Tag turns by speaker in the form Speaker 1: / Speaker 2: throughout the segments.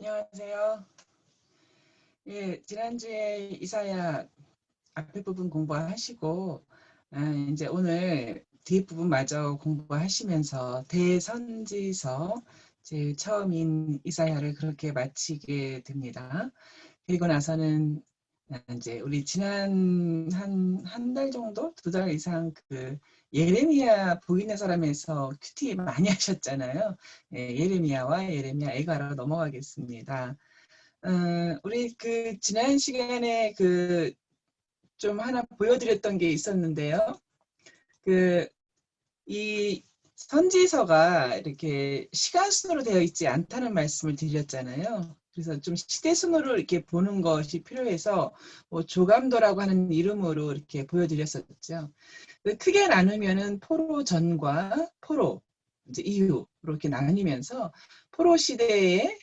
Speaker 1: 안녕하세요. 예, 지난주에 이사야 앞에 부분 공부하시고, 이제 오늘 뒷부분 마저 공부하시면서 대선지서 제일 처음인 이사야를 그렇게 마치게 됩니다. 그리고 나서는 이제 우리 지난 한 달 정도, 2달 이상 그 예레미야 보이는 사람에서 큐티 많이 하셨잖아요. 예, 예레미야와 예레미야 애가로 넘어가겠습니다. 우리 그 지난 시간에 그 좀 하나 보여드렸던 게 있었는데요. 그 이 선지서가 이렇게 시간 순으로 되어 있지 않다는 말씀을 드렸잖아요. 그래서 좀 시대 순으로 이렇게 보는 것이 필요해서 뭐 조감도라고 하는 이름으로 이렇게 보여드렸었죠. 크게 나누면은 포로 전과 포로 이제 이후 이렇게 나뉘면서 포로 시대에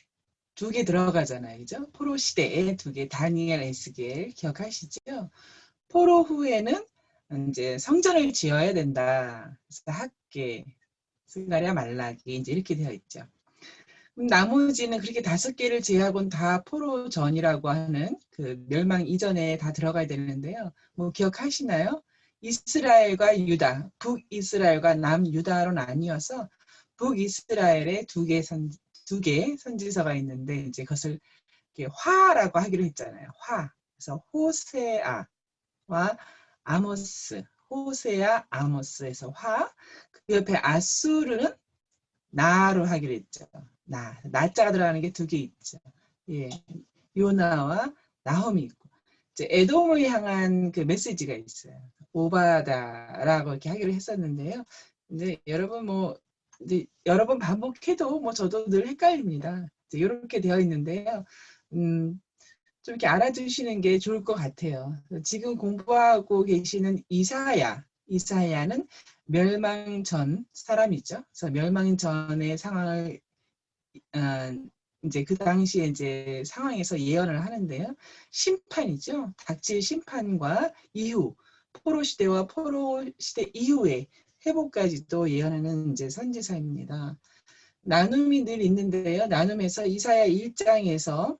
Speaker 1: 2개 들어가잖아요. 그죠? 포로 시대에 2개, 다니엘, 에스겔 기억하시죠? 포로 후에는 이제 성전을 지어야 된다. 그래서 학계, 스가랴, 말라기 이제 이렇게 되어 있죠. 나머지는 그렇게 5개를 제외하고는 다 포로 전이라고 하는 그 멸망 이전에 다 들어가야 되는데요. 뭐 기억하시나요? 이스라엘과 유다, 북이스라엘과 남유다로 나뉘어서 북이스라엘에 2개 선지서가 있는데 이제 그것을 화라고 하기로 했잖아요. 화. 그래서 호세아와 아모스, 호세아, 아모스에서 화. 그 옆에 아수르는 나로 하기로 했죠. 나자가 들어가는 게 2개 있죠. 예, 요나와 나홈이 있고, 이제 에돔을 향한 그 메시지가 있어요. 오바다라고 이렇게 하기로 했었는데요. 이제 여러분 이제 여러 번 반복해도 저도 늘 헷갈립니다. 이제 이렇게 되어 있는데요. 좀 이렇게 알아두시는 게 좋을 것 같아요. 지금 공부하고 계시는 이사야는 멸망 전 사람이죠. 그래서 멸망 전의 상황을 이제 그 당시에 이제 상황에서 예언을 하는데요. 심판이죠. 닥칠 심판과 이후 포로 시대와 포로 시대 이후의 회복까지도 예언하는 이제 선지서입니다. 나눔이 늘 있는데요. 나눔에서 이사야 1장에서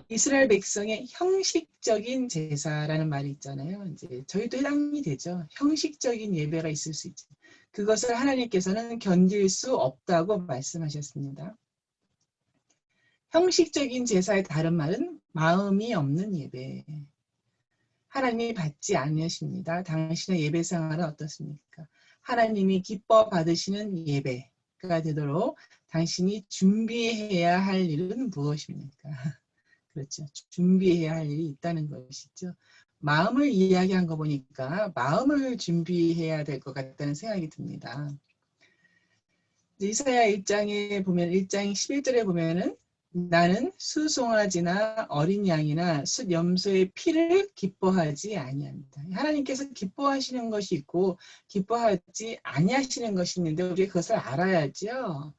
Speaker 1: 이스라엘 백성의 형식적인 제사라는 말이 있잖아요. 이제 저희도 해당이 되죠. 형식적인 예배가 있을 수 있죠. 그것을 하나님께서는 견딜 수 없다고 말씀하셨습니다. 형식적인 제사의 다른 말은 마음이 없는 예배. 하나님이 받지 않으십니다. 당신의 예배 생활은 어떻습니까? 하나님이 기뻐 받으시는 예배가 되도록 당신이 준비해야 할 일은 무엇입니까? 그렇죠. 준비해야 할 일이 있다는 것이죠. 마음을 이야기한 거 보니까 마음을 준비해야 될 것 같다는 생각이 듭니다. 이사야 1장에 보면 1장 11절에 보면은 나는 수송아지나 어린 양이나 숫 염소의 피를 기뻐하지 아니한다. 하나님께서 기뻐하시는 것이 있고 기뻐하지 아니하시는 것이 있는데 우리가 그것을 알아야죠.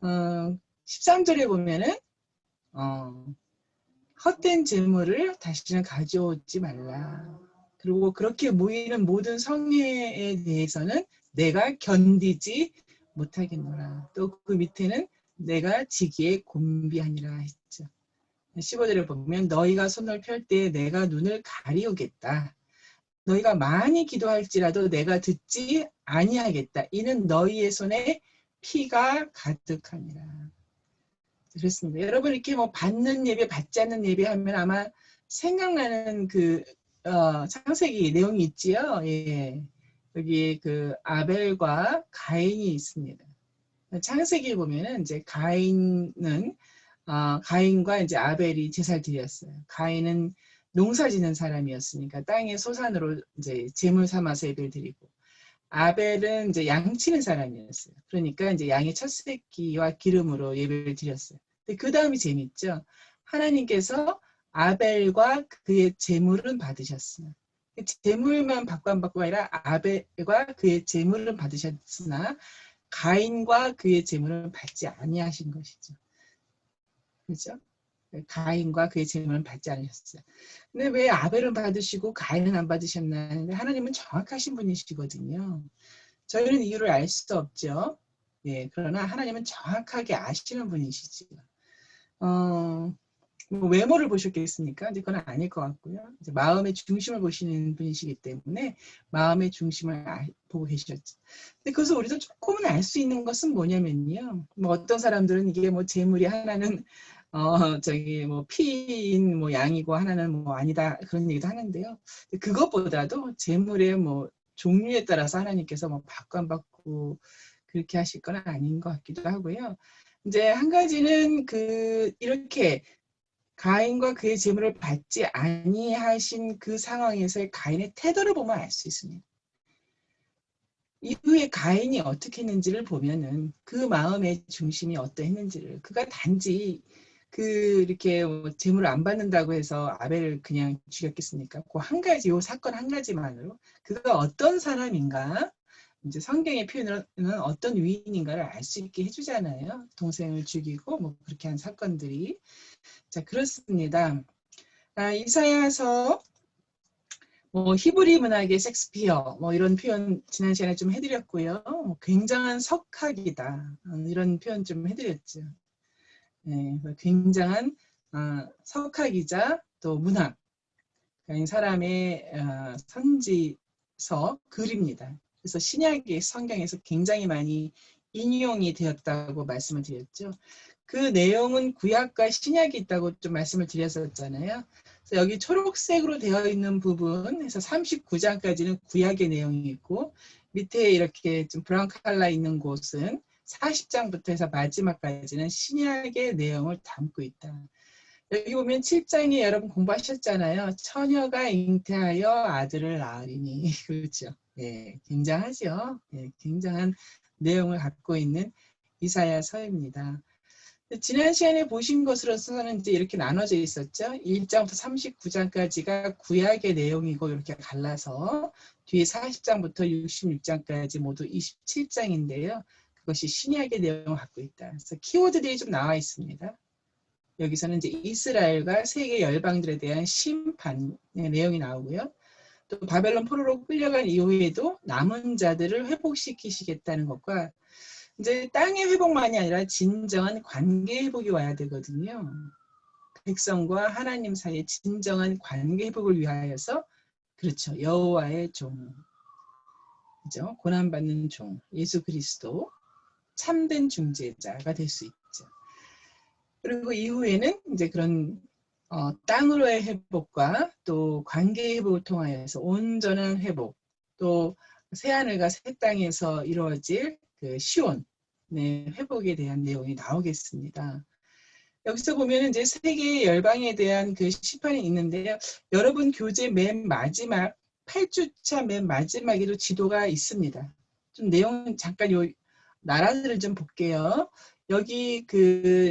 Speaker 1: 13절에 보면은 헛된 재물을 다시는 가져오지 말라. 그리고 그렇게 모이는 모든 성회에 대해서는 내가 견디지 못하겠노라. 또 그 밑에는 내가 지기에 곤비하니라 했죠. 15절에 보면 너희가 손을 펼 때 내가 눈을 가리우겠다. 너희가 많이 기도할지라도 내가 듣지 아니하겠다. 이는 너희의 손에 피가 가득하니라. 그렇습니다. 여러분 이렇게 받는 예배, 받지 않는 예배 하면 아마 생각나는 그 창세기 내용이 있지요. 예. 여기 그 아벨과 가인이 있습니다. 창세기에 보면은 이제 가인과 이제 아벨이 제사를 드렸어요. 가인은 농사 짓는 사람이었으니까 땅의 소산으로 이제 제물 삼아서 예배를 드리고, 아벨은 이제 양 치는 사람이었어요. 그러니까 이제 양의 첫 새끼와 기름으로 예배를 드렸어요. 근데 그 다음이 재밌죠. 하나님께서 아벨과 그의 제물은 받으셨으나, 제물만 받고 안 받고가 아니라 아벨과 그의 제물은 받으셨으나 가인과 그의 제물은 받지 아니하신 것이죠. 그렇죠? 가인과 그의 제물은 받지 않으셨어요. 근데 왜 아벨은 받으시고 가인은 안 받으셨나 하는데 하나님은 정확하신 분이시거든요. 저희는 이유를 알 수 없죠. 예, 그러나 하나님은 정확하게 아시는 분이시죠. 뭐 외모를 보셨겠습니까? 이제 그건 아닐 것 같고요. 이제 마음의 중심을 보시는 분이시기 때문에 마음의 중심을 보고 계셨죠. 근데 그것을 우리도 조금은 알 수 있는 것은 뭐냐면요. 뭐 어떤 사람들은 이게 뭐 재물이 하나는 저기 뭐 피인 뭐 양이고 하나는 뭐 아니다 그런 얘기도 하는데요. 그것보다도 재물의 뭐 종류에 따라서 하나님께서 뭐 받고 안 받고 그렇게 하실 건 아닌 것 같기도 하고요. 이제 한 가지는 이렇게 가인과 그의 재물을 받지 아니하신 그 상황에서의 가인의 태도를 보면 알 수 있습니다. 이후에 가인이 어떻게 했는지를 보면은 그 마음의 중심이 어떠했는지를 그가 단지 이렇게 재물을 안 받는다고 해서 아벨을 그냥 죽였겠습니까? 그 한 가지, 요 사건 한 가지만으로 그가 어떤 사람인가 이제 성경의 표현은 어떤 위인인가를 알 수 있게 해주잖아요. 동생을 죽이고 뭐 그렇게 한 사건들이. 자, 그렇습니다. 이사야서 뭐 히브리 문학의 섹스피어 뭐 이런 표현 지난 시간에 좀 해드렸고요. 굉장한 석학이다 이런 표현 좀 해드렸죠. 네, 굉장한 석학이자 또 문학 사람의 선지서 글입니다. 그래서 신약의 성경에서 굉장히 많이 인용이 되었다고 말씀을 드렸죠. 그 내용은 구약과 신약이 있다고 좀 말씀을 드렸었잖아요. 그래서 여기 초록색으로 되어 있는 부분에서 39장까지는 구약의 내용이 있고 밑에 이렇게 좀 브라운 컬러 있는 곳은 40장부터 해서 마지막까지는 신약의 내용을 담고 있다. 여기 보면 7장에 여러분 공부하셨잖아요. 처녀가 잉태하여 아들을 낳으리니. 그렇죠. 예, 굉장하죠. 예, 굉장한 내용을 갖고 있는 이사야서입니다. 지난 시간에 보신 것으로서는 이제 이렇게 나눠져 있었죠. 1장부터 39장까지가 구약의 내용이고 이렇게 갈라서 뒤에 40장부터 66장까지 모두 27장인데요. 그것이 신약의 내용을 갖고 있다. 그래서 키워드들이 좀 나와 있습니다. 여기서는 이제 이스라엘과 세계 열방들에 대한 심판의 내용이 나오고요. 또 바벨론 포로로 끌려간 이후에도 남은 자들을 회복시키시겠다는 것과 이제 땅의 회복만이 아니라 진정한 관계 회복이 와야 되거든요. 백성과 하나님 사이의 진정한 관계 회복을 위하여서 그렇죠. 여호와의 종, 그죠? 고난받는 종, 예수 그리스도, 참된 중재자가 될 수 있죠. 그리고 이후에는 이제 그런 땅으로의 회복과 또 관계 회복을 통하여서 온전한 회복, 또 새하늘과 새 땅에서 이루어질 그 시온 회복에 대한 내용이 나오겠습니다. 여기서 보면 이제 세계 열방에 대한 그 시판이 있는데요. 여러분 교재 맨 마지막 8주차 맨 마지막에도 지도가 있습니다. 좀 내용 잠깐 요 나라들을 좀 볼게요. 여기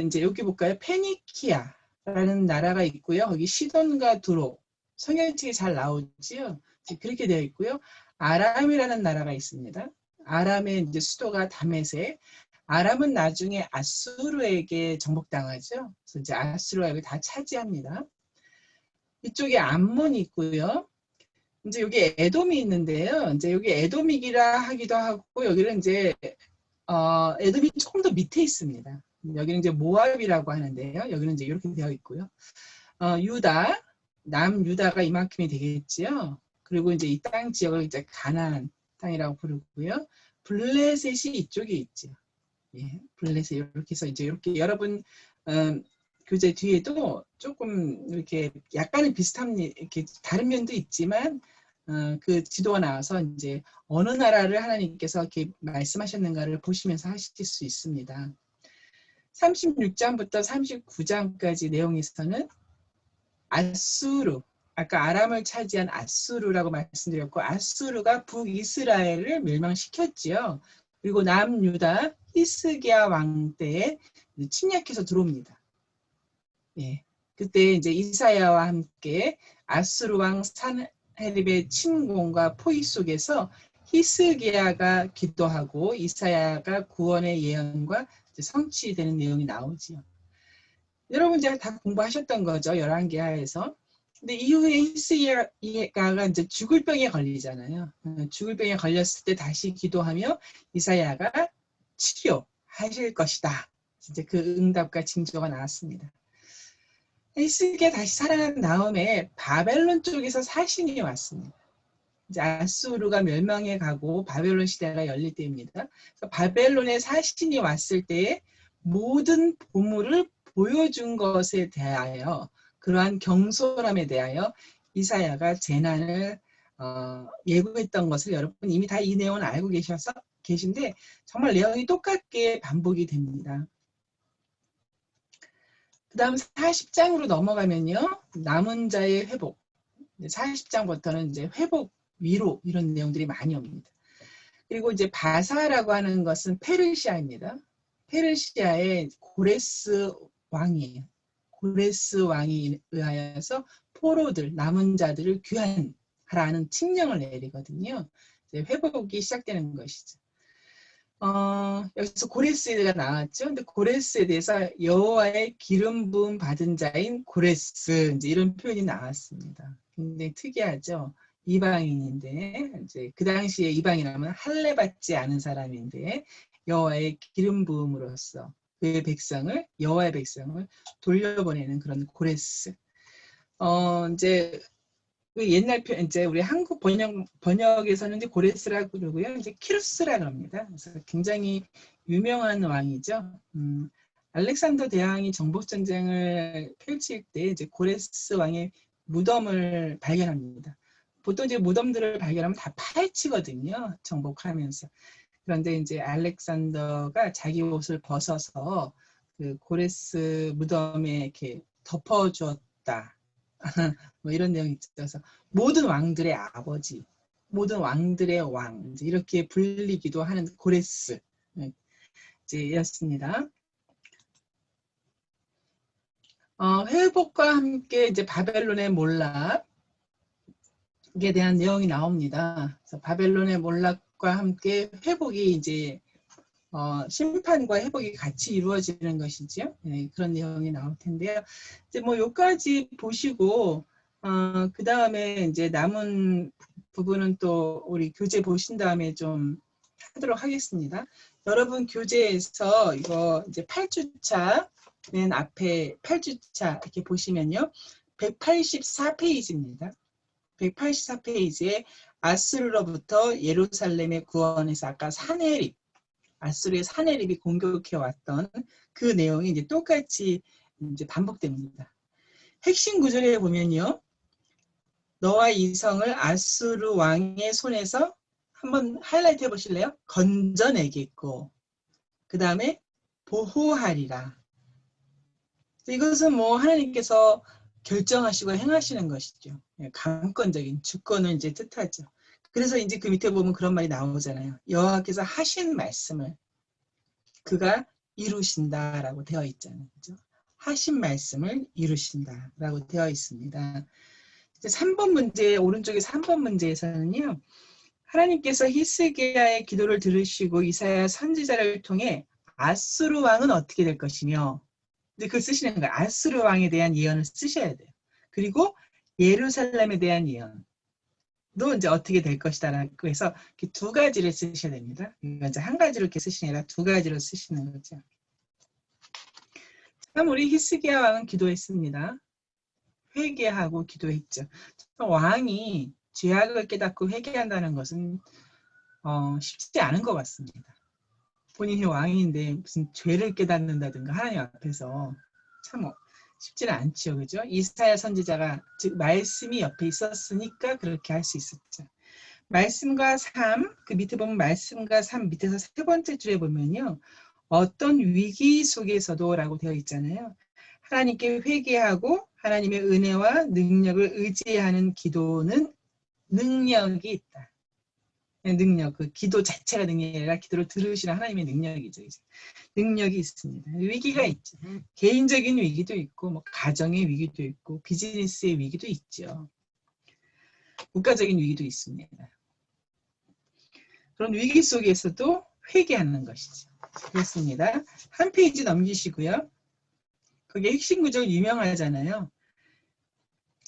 Speaker 1: 이제 여기 볼까요? 페니키아라는 나라가 있고요. 거기 시돈과 두로 성경책이 잘 나오지요. 그렇게 되어 있고요. 아람이라는 나라가 있습니다. 아람의 이제 수도가 다메섹. 아람은 나중에 아수르에게 정복당하죠. 그래서 이제 아수르가 여기 다 차지합니다. 이쪽에 암몬이 있고요. 이제 여기 에돔이 있는데요. 이제 여기 에돔이기라 하기도 하고 여기는 이제 에돔이 조금 더 밑에 있습니다. 여기는 이제 모압이라고 하는데요. 여기는 이제 이렇게 되어 있고요. 유다, 남유다가 이만큼이 되겠지요. 그리고 이제 이 땅 지역을 이제 가나안 땅이라고 부르고요. 블레셋이 이쪽에 있죠. 예, 블레셋 이렇게 해서 이제 이렇게 여러분 교재 뒤에도 조금 이렇게 약간은 비슷한 이렇게 다른 면도 있지만 그 지도가 나와서 이제 어느 나라를 하나님께서 이렇게 말씀하셨는가를 보시면서 하실 수 있습니다. 36장부터 39장까지 내용에서는 아수르, 아까 아람을 차지한 아수르라고 말씀드렸고 아수르가 북이스라엘을 멸망시켰지요. 그리고 남유다 히스기야 왕 때에 침략해서 들어옵니다. 예, 그때 이제 이사야와 함께 아수르 왕 산헤립의 침공과 포위 속에서 히스기야가 기도하고 이사야가 구원의 예언과 성취되는 내용이 나오지요. 여러분 이제 다 공부하셨던 거죠. 11개하에서. 근데 이후에 히스기야가 이제 죽을 병에 걸리잖아요. 죽을 병에 걸렸을 때 다시 기도하며 이사야가 치료하실 것이다. 이제 그 응답과 징조가 나왔습니다. 히스기야 다시 살아난 다음에 바벨론 쪽에서 사신이 왔습니다. 이제 아수르가 멸망해 가고 바벨론 시대가 열릴 때입니다. 그래서 바벨론의 사신이 왔을 때에 모든 보물을 보여준 것에 대하여, 그러한 경솔함에 대하여 이사야가 재난을 예고했던 것을 여러분 이미 다 이 내용을 알고 계신데 정말 내용이 똑같게 반복이 됩니다. 그 다음 40장으로 넘어가면요, 남은 자의 회복. 40장부터는 이제 회복, 위로, 이런 내용들이 많이 옵니다. 그리고 이제 바사라고 하는 것은 페르시아입니다. 페르시아의 고레스 왕이에요. 고레스 왕이 의하여서 포로들, 남은 자들을 귀환하라는 칙령을 내리거든요. 이제 회복이 시작되는 것이죠. 여기서 고레스가 나왔죠. 근데 고레스에 대해서 여호와의 기름 부음 받은 자인 고레스, 이제 이런 표현이 나왔습니다. 굉장히 특이하죠. 이방인인데, 이제 그 당시에 이방이라면 할례 받지 않은 사람인데 여호와의 기름 부음으로써 그의 백성을, 여호와의 백성을 돌려보내는 그런 고레스. 이제 그 옛날 표현, 이제 우리 한국 번역에서는 이제 고레스라고 그러고요. 이제 키루스라고 합니다. 그래서 굉장히 유명한 왕이죠. 알렉산더 대왕이 정복전쟁을 펼칠 때 이제 고레스 왕의 무덤을 발견합니다. 보통 이제 무덤들을 발견하면 다 파헤치거든요. 정복하면서. 그런데 이제 알렉산더가 자기 옷을 벗어서 그 고레스 무덤에 이렇게 덮어주었다. 뭐 이런 내용이 있어서 모든 왕들의 아버지, 모든 왕들의 왕, 이렇게 불리기도 하는 고레스 이었습니다. 회복과 함께 이제 바벨론의 몰락에 대한 내용이 나옵니다. 그래서 바벨론의 몰락과 함께 회복이 이제 심판과 회복이 같이 이루어지는 것이죠. 네, 그런 내용이 나올 텐데요. 이제 뭐 여기까지 보시고 그 다음에 이제 남은 부분은 또 우리 교재 보신 다음에 좀 하도록 하겠습니다. 여러분 교재에서 이거 이제 8주차 맨 앞에 8주차 이렇게 보시면요, 184페이지입니다. 184페이지에 아수르로부터 예루살렘의 구원에서 아까 사내립, 아수르의 사내립이 공격해왔던 그 내용이 이제 똑같이 이제 반복됩니다. 핵심 구절에 보면요, 너와 이성을 아수르 왕의 손에서 한번 하이라이트 해보실래요? 건져내겠고, 그 다음에 보호하리라. 이것은 뭐 하나님께서 결정하시고 행하시는 것이죠. 강권적인 주권을 이제 뜻하죠. 그래서 이제 그 밑에 보면 그런 말이 나오잖아요. 여호와께서 하신 말씀을 그가 이루신다라고 되어 있잖아요. 그죠? 하신 말씀을 이루신다라고 되어 있습니다. 이제 3번 문제, 오른쪽에 3번 문제에서는요, 하나님께서 히스기야의 기도를 들으시고 이사야 선지자를 통해 아수르 왕은 어떻게 될 것이며, 근데 그걸 쓰시는 거예요. 아수르 왕에 대한 예언을 쓰셔야 돼요. 그리고 예루살렘에 대한 예언도 이제 어떻게 될 것이다라고 해서 이렇게 두 가지를 쓰셔야 됩니다. 이제 한 가지로 이렇게 쓰시는 게 아니라 두 가지로 쓰시는 거죠. 참 우리 히스기야 왕은 기도했습니다. 회개하고 기도했죠. 왕이 죄악을 깨닫고 회개한다는 것은 쉽지 않은 것 같습니다. 본인이 왕인데 무슨 죄를 깨닫는다든가 하나님 앞에서 참 쉽지는 않죠. 그죠? 이사야 선지자가 즉 말씀이 옆에 있었으니까 그렇게 할 수 있었죠. 말씀과 삶, 그 밑에 보면 말씀과 삶 밑에서 세 번째 줄에 보면요, 어떤 위기 속에서도 라고 되어 있잖아요. 하나님께 회개하고 하나님의 은혜와 능력을 의지하는 기도는 능력이 있다. 능력, 그 기도 자체가 능력이 아니라 기도를 들으시는 하나님의 능력이죠. 이제. 능력이 있습니다. 위기가 있죠. 개인적인 위기도 있고, 뭐 가정의 위기도 있고, 비즈니스의 위기도 있죠. 국가적인 위기도 있습니다. 그런 위기 속에서도 회개하는 것이죠. 그렇습니다. 한 페이지 넘기시고요. 그게 핵심 구절 유명하잖아요.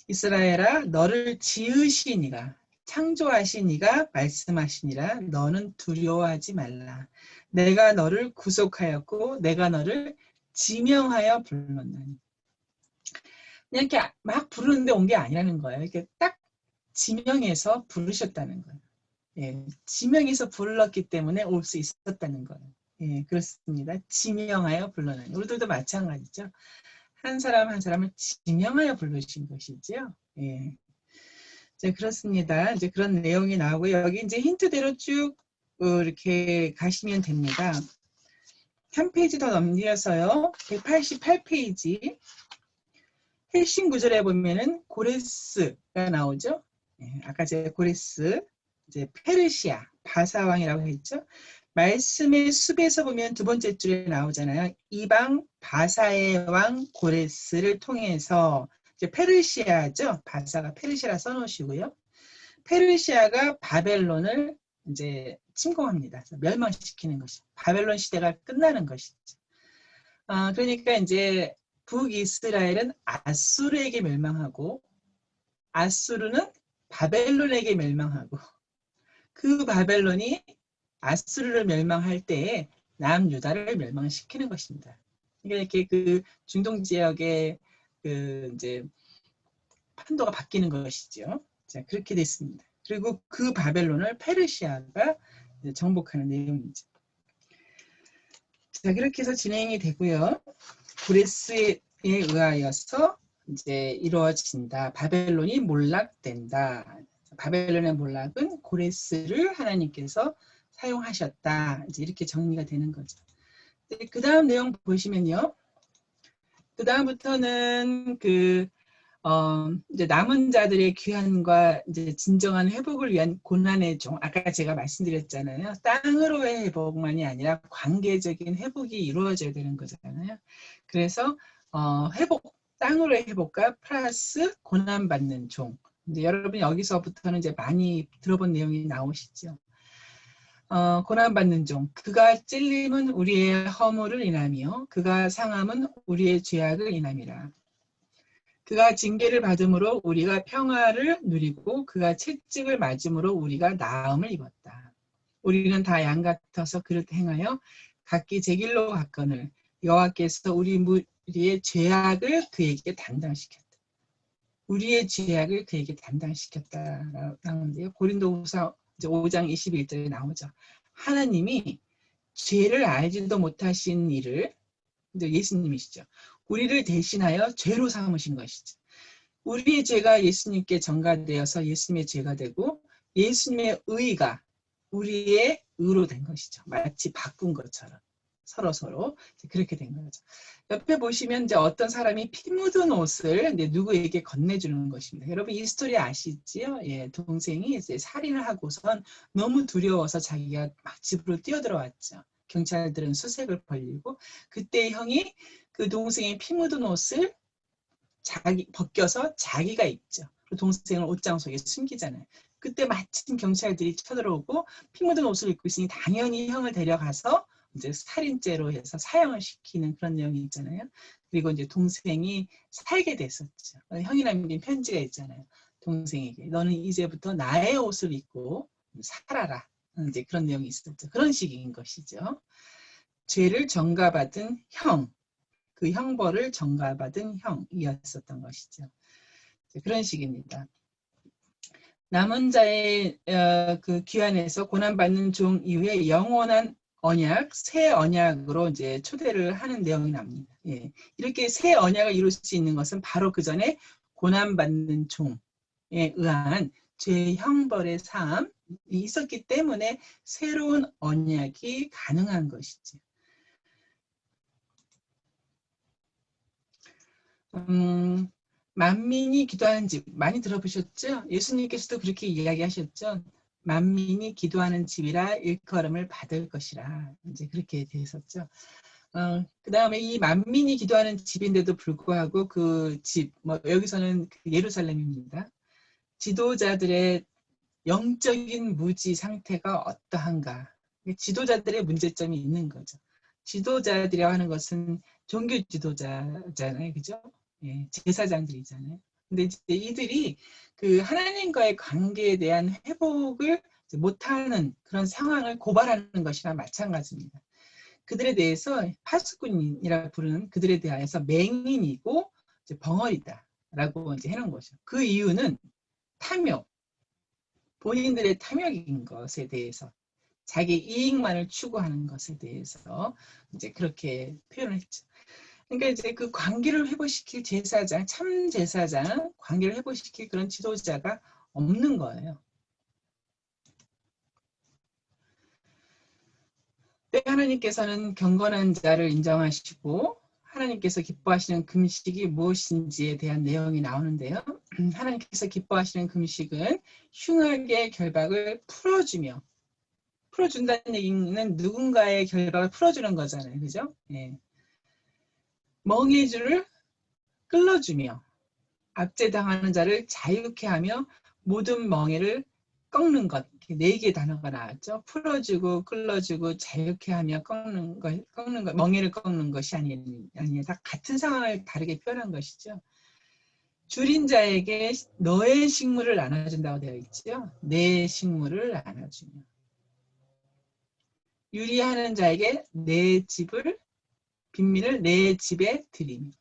Speaker 1: 이스라엘아, 너를 지으시니라. 창조하신 이가 말씀하시니라. 너는 두려워하지 말라. 내가 너를 구속하였고 내가 너를 지명하여 불렀나니. 그냥 이렇게 막 부르는데 온 게 아니라는 거예요. 이렇게 딱 지명해서 부르셨다는 거예요. 예, 지명해서 불렀기 때문에 올 수 있었다는 거예요. 예, 그렇습니다. 지명하여 불러나니. 우리들도 마찬가지죠. 한 사람 한 사람을 지명하여 부르신 것이죠. 예. 이제 그렇습니다. 이제 그런 내용이 나오고 여기 이제 힌트대로 쭉 이렇게 가시면 됩니다. 한 페이지 더 넘겨서요. 188페이지. 핵심 구절에 보면은 고레스가 나오죠. 예, 아까 제가 고레스, 이제 페르시아, 바사왕이라고 했죠. 말씀의 숲에서 보면 두 번째 줄에 나오잖아요. 이방 바사의 왕 고레스를 통해서 이제 페르시아죠. 바사가 페르시아라 써놓으시고요. 페르시아가 바벨론을 이제 침공합니다. 멸망시키는 것이 바벨론 시대가 끝나는 것이죠. 그러니까 이제 북이스라엘은 아수르에게 멸망하고 아수르는 바벨론에게 멸망하고 그 바벨론이 아수르를 멸망할 때에 남유다를 멸망시키는 것입니다. 그러니까 이렇게 그 중동 지역의 그 이제 판도가 바뀌는 것이죠. 자, 그렇게 됐습니다. 그리고 그 바벨론을 페르시아가 정복하는 내용이죠. 자, 그렇게 해서 진행이 되고요. 고레스에 의하여서 이제 이루어진다. 바벨론이 몰락된다. 바벨론의 몰락은 고레스를 하나님께서 사용하셨다. 이제 이렇게 정리가 되는 거죠. 그 다음 내용 보시면요. 그 다음부터는 이제 남은 자들의 귀환과 이제 진정한 회복을 위한 고난의 종, 아까 제가 말씀드렸잖아요. 땅으로의 회복만이 아니라 관계적인 회복이 이루어져야 되는 거잖아요. 그래서 회복, 땅으로의 회복과 플러스 고난받는 종. 이제 여러분 여기서부터는 이제 많이 들어본 내용이 나오시죠. 고난받는 종. 그가 찔림은 우리의 허물을 인하며 그가 상함은 우리의 죄악을 인함이라. 그가 징계를 받음으로 우리가 평화를 누리고 그가 채찍을 맞음으로 우리가 나음을 입었다. 우리는 다 양 같아서 그릇 행하여 각기 제 길로 갔거늘 여호와께서 우리의 죄악을 그에게 담당시켰다. 우리의 죄악을 그에게 담당시켰다라고 나오는데요. 고린도후서 5장 21절에 나오죠. 하나님이 죄를 알지도 못하신 이를 예수님이시죠. 우리를 대신하여 죄로 삼으신 것이죠. 우리의 죄가 예수님께 전가되어서 예수님의 죄가 되고 예수님의 의가 우리의 의로 된 것이죠. 마치 바꾼 것처럼 서로 그렇게 된 거죠. 옆에 보시면 이제 어떤 사람이 피 묻은 옷을 누구에게 건네주는 것입니다. 여러분 이 스토리 아시지요? 예, 동생이 이제 살인을 하고선 너무 두려워서 자기가 막 집으로 뛰어들어왔죠. 경찰들은 수색을 벌이고 그때 형이 그 동생의 피 묻은 옷을 벗겨서 자기가 입죠. 동생을 옷장 속에 숨기잖아요. 그때 마침 경찰들이 쳐들어오고 피 묻은 옷을 입고 있으니 당연히 형을 데려가서 이제 살인죄로 해서 사형을 시키는 그런 내용이 있잖아요. 그리고 이제 동생이 살게 됐었죠. 형이 남긴 편지가 있잖아요. 동생에게 너는 이제부터 나의 옷을 입고 살아라. 이제 그런 내용이 있었죠. 그런 식인 것이죠. 죄를 전가받은 형, 그 형벌을 전가받은 형이었었던 것이죠. 그런 식입니다. 남은 자의 그 귀환에서 고난받는 종 이후에 영원한 언약, 새 언약으로 이제 초대를 하는 내용이 납니다. 예. 이렇게 새 언약을 이룰 수 있는 것은 바로 그 전에 고난받는 종에 의한 죄 형벌의 사함이 있었기 때문에 새로운 언약이 가능한 것이죠. 만민이 기도하는 집 많이 들어보셨죠? 예수님께서도 그렇게 이야기하셨죠. 만민이 기도하는 집이라 일컬음을 받을 것이라 이제 그렇게 되었죠. 그 다음에 이 만민이 기도하는 집인데도 불구하고 그 집, 여기서는 예루살렘입니다. 지도자들의 영적인 무지 상태가 어떠한가? 지도자들의 문제점이 있는 거죠. 지도자들이라고 하는 것은 종교 지도자잖아요, 그죠? 예, 제사장들이잖아요. 근데 이제 이들이 그 하나님과의 관계에 대한 회복을 못하는 그런 상황을 고발하는 것이나 마찬가지입니다. 그들에 대해서 파수꾼이라 부르는 그들에 대하여서 맹인이고 이제 벙어리다라고 이제 해놓은 거죠. 그 이유는 탐욕, 본인들의 탐욕인 것에 대해서 자기 이익만을 추구하는 것에 대해서 이제 그렇게 표현을 했죠. 그러니까 이제 그 관계를 회복시킬 제사장, 참 제사장, 관계를 회복시킬 그런 지도자가 없는 거예요. 하나님께서는 경건한 자를 인정하시고 하나님께서 기뻐하시는 금식이 무엇인지에 대한 내용이 나오는데요. 하나님께서 기뻐하시는 금식은 흉악의 결박을 풀어준다는 얘기는 누군가의 결박을 풀어주는 거잖아요. 그죠? 예. 멍해줄을 끌어주며 압제당하는 자를 자유케 하며 모든 멍해를 꺾는 것. 4개의 단어가 나왔죠. 풀어주고 끌어주고 자유케 하며 꺾는 것, 멍해를 꺾는 것이 아니다. 같은 상황을 다르게 표현한 것이죠. 줄인 자에게 너의 식물을 나눠준다고 되어 있죠. 내 식물을 나눠주며. 유리하는 자에게 내 집을 빈민을 내 집에 들이며.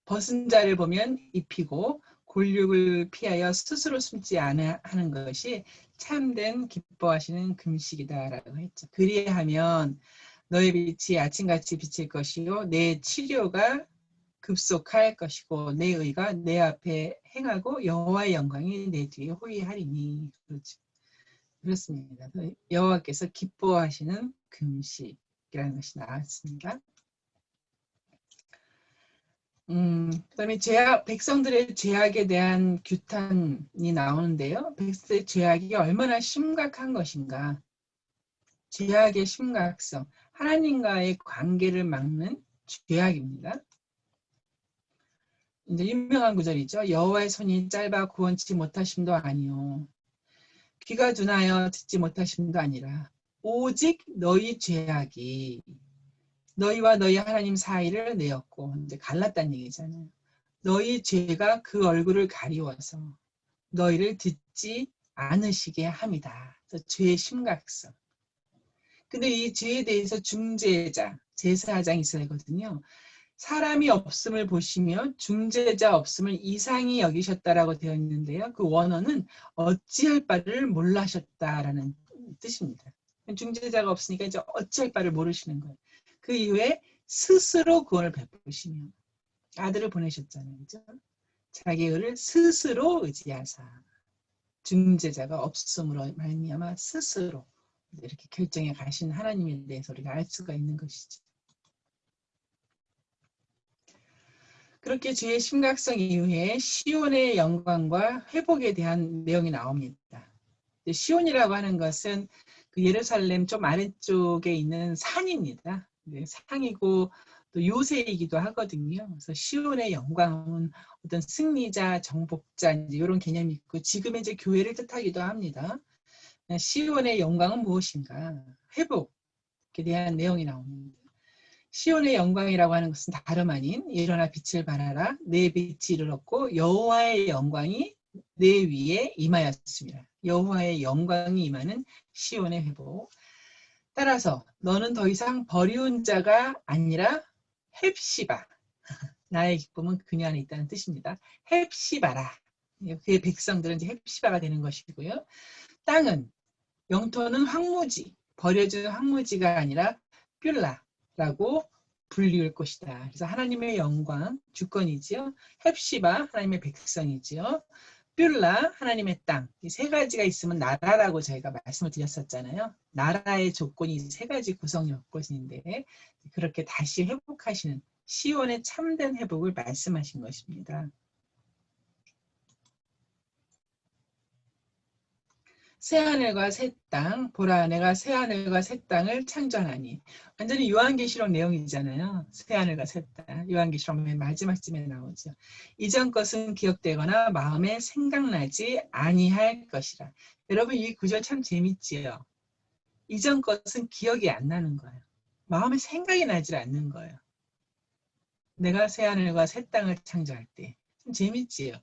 Speaker 1: 벗은 자를 보면 입히고 골육을 피하여 스스로 숨지 않아 하는 것이 참된 기뻐하시는 금식이다라고 했죠. 그리하면 너의 빛이 아침같이 비칠 것이요 내 치료가 급속할 것이고 내 의가 내 앞에 행하고 여호와의 영광이 내 뒤에 호위하리니. 그렇죠. 그렇습니다. 여호와께서 기뻐하시는 금식이라는 것이 나왔습니다. 그다음에 백성들의 죄악에 대한 규탄이 나오는데요. 백성들의 죄악이 얼마나 심각한 것인가. 죄악의 심각성, 하나님과의 관계를 막는 죄악입니다. 이제 유명한 구절이죠. 여호와의 손이 짧아 구원치 못하심도 아니요. 귀가 둔하여 듣지 못하심도 아니라 오직 너희 죄악이 너희와 너희 하나님 사이를 내었고 이제 갈랐다는 얘기잖아요. 너희 죄가 그 얼굴을 가리워서 너희를 듣지 않으시게 함이다. 죄의 심각성. 근데 이 죄에 대해서 중재자, 제사장이 있어야 하거든요. 사람이 없음을 보시며 중재자 없음을 이상히 여기셨다라고 되어 있는데요. 그 원어는 어찌할 바를 몰라셨다라는 뜻입니다. 중재자가 없으니까 이제 어찌할 바를 모르시는 거예요. 그 이후에 스스로 구원을 베푸시며 아들을 보내셨잖아요. 그죠? 자기 의를 스스로 의지하사 중재자가 없음으로 말미암아 스스로 이렇게 결정해 가신 하나님에 대해서 우리가 알 수가 있는 것이죠. 그렇게 죄의 심각성 이후에 시온의 영광과 회복에 대한 내용이 나옵니다. 시온이라고 하는 것은 그 예루살렘 좀 아래쪽에 있는 산입니다. 상이고 또 요새이기도 하거든요. 그래서 시온의 영광은 어떤 승리자, 정복자 이런 개념이 있고 지금의 이제 교회를 뜻하기도 합니다. 시온의 영광은 무엇인가? 회복에 대한 내용이 나옵니다. 시온의 영광이라고 하는 것은 다름 아닌 일어나 빛을 발하라 내 빛이 이르렀고 여호와의 영광이 내 위에 임하였습니다. 여호와의 영광이 임하는 시온의 회복. 따라서 너는 더 이상 버리운 자가 아니라 헵시바. 나의 기쁨은 그녀 안에 있다는 뜻입니다. 헵시바라. 그의 백성들은 이제 헵시바가 되는 것이고요. 땅은 영토는 황무지, 버려진 황무지가 아니라 뷸라라고 불리울 것이다. 그래서 하나님의 영광, 주권이지요. 헵시바, 하나님의 백성이지요. 뷸라, 하나님의 땅. 이 세 가지가 있으면 나라라고 저희가 말씀을 드렸었잖아요. 나라의 조건이 세 가지 구성 요건인데 그렇게 다시 회복하시는 시온의 참된 회복을 말씀하신 것입니다. 새하늘과 새 땅, 보라 내가 새하늘과 새 땅을 창조하니. 완전히 요한계시록 내용이잖아요. 새하늘과 새 땅. 요한계시록 맨 마지막쯤에 나오죠. 이전 것은 기억되거나 마음에 생각나지 아니할 것이라. 여러분 이 구절 참 재밌지요. 이전 것은 기억이 안 나는 거예요. 마음에 생각이 나지 않는 거예요. 내가 새하늘과 새 땅을 창조할 때. 참 재밌지요.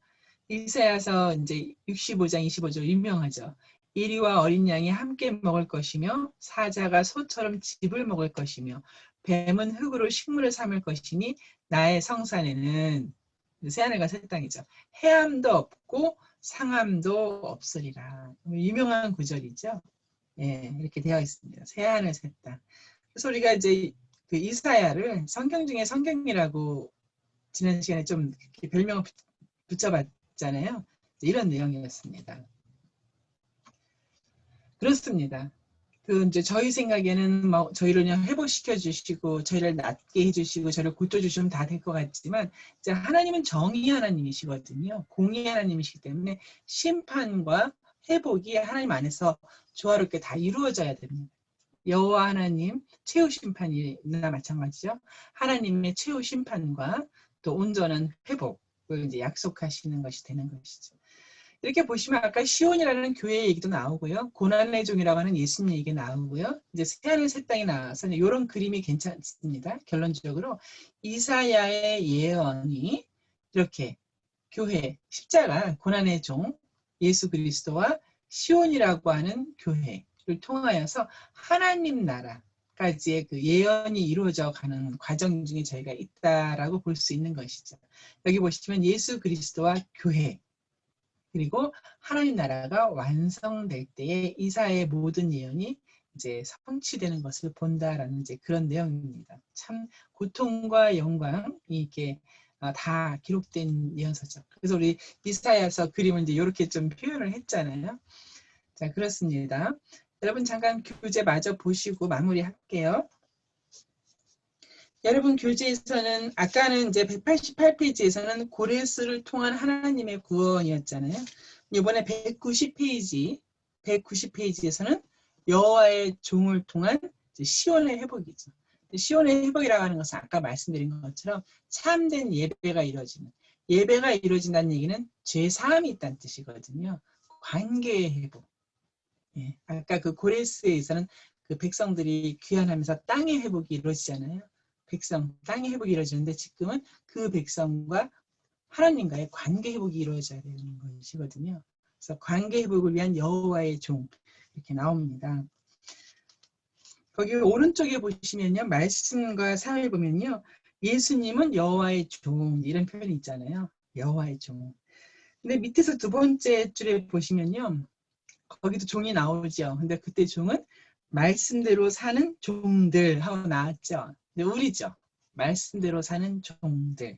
Speaker 1: 이사야서 이제 65장 25절 유명하죠. 이리와 어린 양이 함께 먹을 것이며 사자가 소처럼 즙을 먹을 것이며 뱀은 흙으로 식물을 삼을 것이니 나의 성산에는 새하늘과 새 땅이죠. 해함도 없고 상함도 없으리라. 유명한 구절이죠. 예, 이렇게 되어 있습니다. 새하늘 새 땅. 그래서 우리가 이제 그 이사야를 성경 중에 성경이라고 지난 시간에 좀 별명을 붙여봤잖아요. 이런 내용이었습니다. 그렇습니다. 그 이제 저희 생각에는 뭐 저희를 그냥 회복시켜 주시고 저희를 낫게 해주시고 저를 고쳐주시면 다 될 것 같지만 이제 하나님은 정의 하나님이시거든요. 공의 하나님이시기 때문에 심판과 회복이 하나님 안에서 조화롭게 다 이루어져야 됩니다. 여호와 하나님 최후 심판이나 마찬가지죠. 하나님의 최후 심판과 또 온전한 회복을 이제 약속하시는 것이 되는 것이죠. 이렇게 보시면 아까 시온이라는 교회 얘기도 나오고요. 고난의 종이라고 하는 예수님 얘기가 나오고요. 이제 새하늘 새 땅이 나와서 이런 그림이 괜찮습니다. 결론적으로 이사야의 예언이 이렇게 교회, 십자가, 고난의 종, 예수 그리스도와 시온이라고 하는 교회를 통하여서 하나님 나라까지의 그 예언이 이루어져 가는 과정 중에 저희가 있다라고 볼 수 있는 것이죠. 여기 보시면 예수 그리스도와 교회, 그리고 하나님 나라가 완성될 때에 이사야의 모든 예언이 이제 성취되는 것을 본다라는 이제 그런 내용입니다. 참 고통과 영광이 이렇게 다 기록된 예언서죠. 그래서 우리 이사야서 그림을 이제 이렇게 좀 표현을 했잖아요. 자, 그렇습니다. 여러분 잠깐 교재 마저 보시고 마무리할게요. 여러분 교재에서는 아까는 이제 188페이지에서는 고레스를 통한 하나님의 구원이었잖아요. 이번에 190페이지에서는 여호와의 종을 통한 시온의 회복이죠. 시온의 회복이라고 하는 것은 아까 말씀드린 것처럼 참된 예배가 이루어지는, 예배가 이루어진다는 얘기는 죄 사함이 있다는 뜻이거든요. 관계의 회복. 예, 아까 그 고레스에서는 그 백성들이 귀환하면서 땅의 회복이 이루어지잖아요. 땅의 회복이 이루어지는데 지금은 그 백성과 하나님과의 관계 회복이 이루어져야 되는 것이거든요. 그래서 관계 회복을 위한 여호와의 종 이렇게 나옵니다. 거기 오른쪽에 보시면요, 말씀과 삶을 보면요, 예수님은 여호와의 종 이런 표현이 있잖아요. 여호와의 종. 근데 밑에서 두 번째 줄에 보시면요, 거기도 종이 나오죠. 근데 그때 종은 말씀대로 사는 종들 하고 나왔죠. 근데 우리죠. 말씀대로 사는 종들.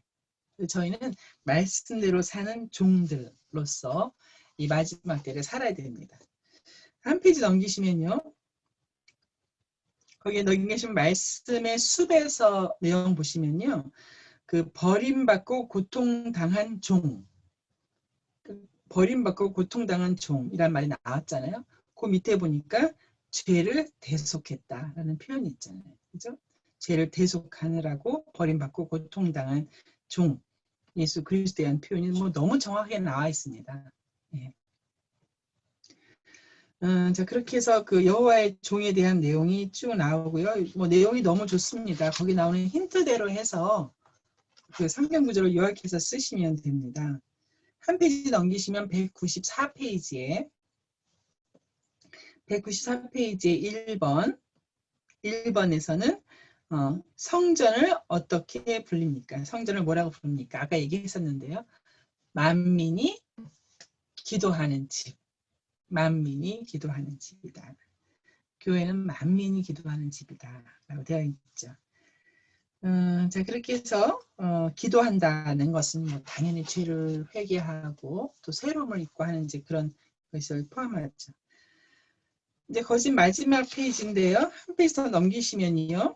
Speaker 1: 저희는 말씀대로 사는 종들로서 이 마지막 때를 살아야 됩니다. 한 페이지 넘기시면요. 거기에 넘기시면 말씀의 숲에서 내용 보시면요. 그 버림받고 고통당한 종. 버림받고 고통당한 종이란 말이 나왔잖아요. 그 밑에 보니까 죄를 대속했다라는 표현이 있잖아요. 그죠? 죄를 대속하느라고 버림받고 고통당한 종, 예수 그리스도에 대한 표현이 뭐 너무 정확하게 나와 있습니다. 예. 자, 그렇게 해서 그 여호와의 종에 대한 내용이 쭉 나오고요. 뭐 내용이 너무 좋습니다. 거기 나오는 힌트대로 해서 그 성경 구절을 요약해서 쓰시면 됩니다. 한 페이지 넘기시면 194페이지에 194페이지의 1번에서는 성전을 어떻게 불립니까? 성전을 뭐라고 부릅니까? 아까 얘기했었는데요. 만민이 기도하는 집. 만민이 기도하는 집이다. 교회는 만민이 기도하는 집이다. 라고 되어 있죠. 자, 그렇게 해서 기도한다는 것은 뭐 당연히 죄를 회개하고 또 새로움을 입고 하는 이제 그런 것을 포함하죠. 이제 거진 마지막 페이지인데요. 한 페이지 더 넘기시면요.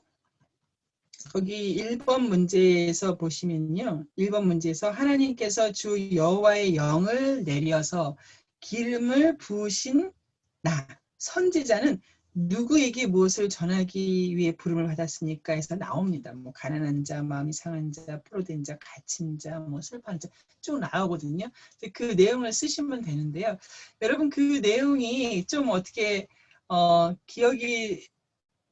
Speaker 1: 거기 1번 문제에서 보시면요. 1번 문제에서 하나님께서 주 여호와의 영을 내려서 기름을 부으신 나, 선지자는 누구에게 무엇을 전하기 위해 부름을 받았습니까? 해서 나옵니다. 뭐 가난한 자, 마음이 상한 자, 포로된 자, 갇힌 자, 뭐 슬퍼하는 자 쭉 나오거든요. 그 내용을 쓰시면 되는데요. 여러분 그 내용이 좀 어떻게 기억이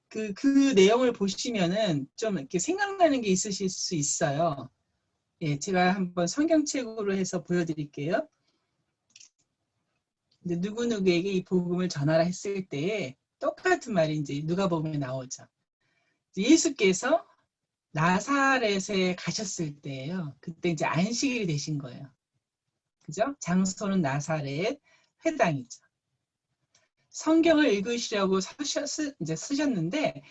Speaker 1: 그 내용을 보시면은 좀 이렇게 생각나는 게 있으실 수 있어요. 예, 제가 한번 성경책으로 해서 보여드릴게요. 이제 누구누구에게 이 복음을 전하라 했을 때에 똑같은 말이 이제 누가복음에 나오죠. 예수께서 나사렛에 가셨을 때예요. 그때 이제 안식일이 되신 거예요. 그죠? 장소는 나사렛 회당이죠. 성경을 읽으시려고 이제 쓰셨는데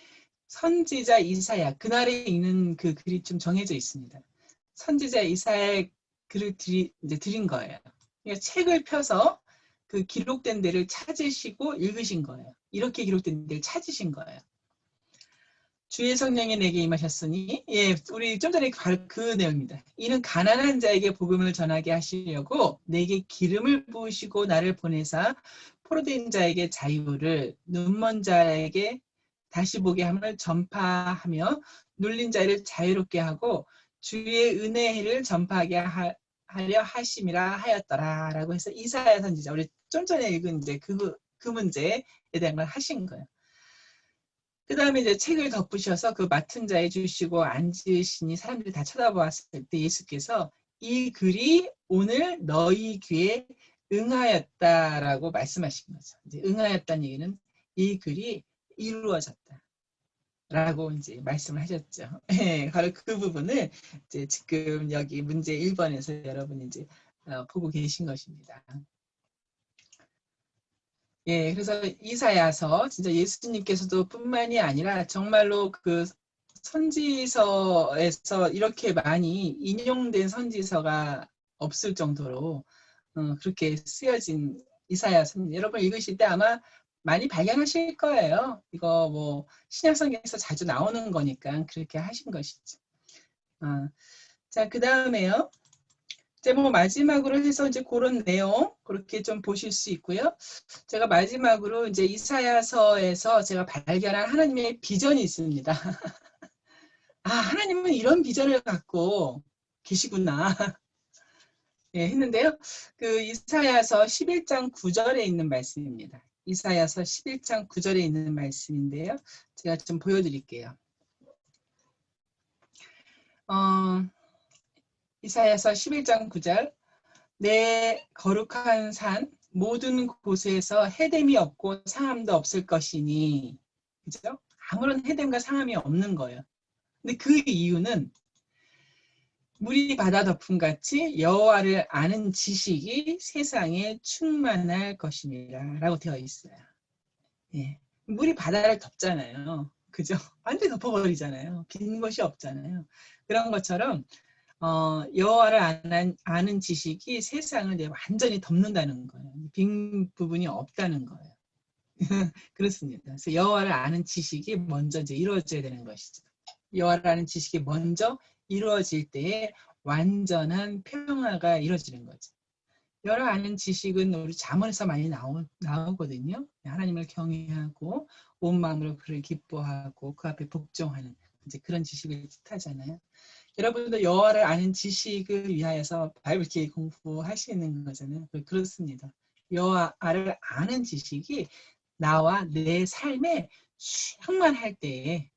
Speaker 1: 선지자 이사야, 그날에 있는 그 글이 좀 정해져 있습니다. 선지자 이사야의 글을 이제 드린 거예요. 그러니까 책을 펴서 그 기록된 데를 찾으시고 읽으신 거예요. 이렇게 기록된 데를 찾으신 거예요. 주의 성령이 내게 임하셨으니, 예, 우리 좀 전에 그 내용입니다. 이는 가난한 자에게 복음을 전하게 하시려고 내게 기름을 부으시고 나를 보내사 포로된 자에게 자유를, 눈먼 자에게 다시 보게 함을 전파하며 눌린 자를 자유롭게 하고 주의 은혜를 전파하게 하려 하심이라 하였더라 라고 해서 이사야 선지자, 우리 좀 전에 읽은 이제 그 문제에 대한 걸 하신 거예요. 그 다음에 이제 책을 덮으셔서 그 맡은 자에 주시고 앉으시니 사람들이 다 쳐다보았을 때 예수께서 이 글이 오늘 너희 귀에 응하였다라고 말씀하신 거죠. 이제 응하였다는 얘기는 이 글이 이루어졌다. 라고 이제 말씀을 하셨죠. 네, 바로 그 부분을 이제 지금 여기 문제 1번에서 여러분이 이제 보고 계신 것입니다. 예, 그래서 이사야서 진짜 예수님께서도 뿐만이 아니라 정말로 그 선지서에서 이렇게 많이 인용된 선지서가 없을 정도로 그렇게 쓰여진 이사야 선지, 여러분 읽으실 때 아마 많이 발견하실 거예요. 이거 뭐 신약성경에서 자주 나오는 거니까 그렇게 하신 것이죠. 자, 그 다음에요. 이제 뭐 마지막으로 해서 이제 그런 내용 그렇게 좀 보실 수 있고요. 제가 마지막으로 이제 이사야서에서 제가 발견한 하나님의 비전이 있습니다. 아, 하나님은 이런 비전을 갖고 계시구나. 예, 했는데요. 그 이사야서 11장 9절에 있는 말씀입니다. 이사야서 11장 9절에 있는 말씀인데요. 제가 좀 보여드릴게요. 이사야서 11장 9절, 내 거룩한 산 모든 곳에서 해됨이 없고 상함도 없을 것이니, 그죠? 아무런 해됨과 상함이 없는 거예요. 근데 그 이유는 물이 바다 덮음같이 여호와를 아는 지식이 세상에 충만할 것이니라 라고 되어 있어요. 예. 물이 바다를 덮잖아요. 그죠? 완전히 덮어버리잖아요. 빈 곳이 없잖아요. 그런 것처럼 여호와를 아는 지식이 세상을 완전히 덮는다는 거예요. 빈 부분이 없다는 거예요. 그렇습니다. 그래서 여호와를 아는 지식이 먼저 이제 이루어져야 되는 것이죠. 여호와를 아는 지식이 먼저 이루어질 때에 완전한 평화가 이루어지는 거죠. 여호와를 아는 지식은 우리 잠언에서 많이 나오거든요. 하나님을 경외하고 온 마음으로 그를 기뻐하고 그 앞에 복종하는 이제 그런 지식을 뜻하잖아요. 여러분도 여호와를 아는 지식을 위하여서 바이블 기회 공부하시는 거잖아요. 그렇습니다. 여호와를 아는 지식이 나와 내 삶에 충만할 때에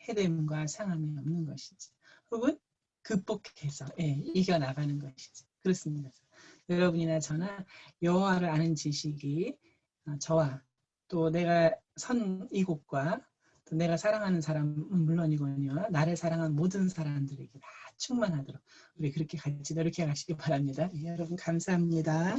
Speaker 1: 해됨과 상함이 없는 것이지. 혹은 극복해서 이겨나가는 것이지. 그렇습니다. 여러분이나 저나 여호와를 아는 지식이 저와 또 내가 선 이곳과 또 내가 사랑하는 사람은 물론이거니와 나를 사랑하는 모든 사람들에게 다 충만하도록 우리 그렇게 같이 노력해 가시기 바랍니다. 여러분 감사합니다.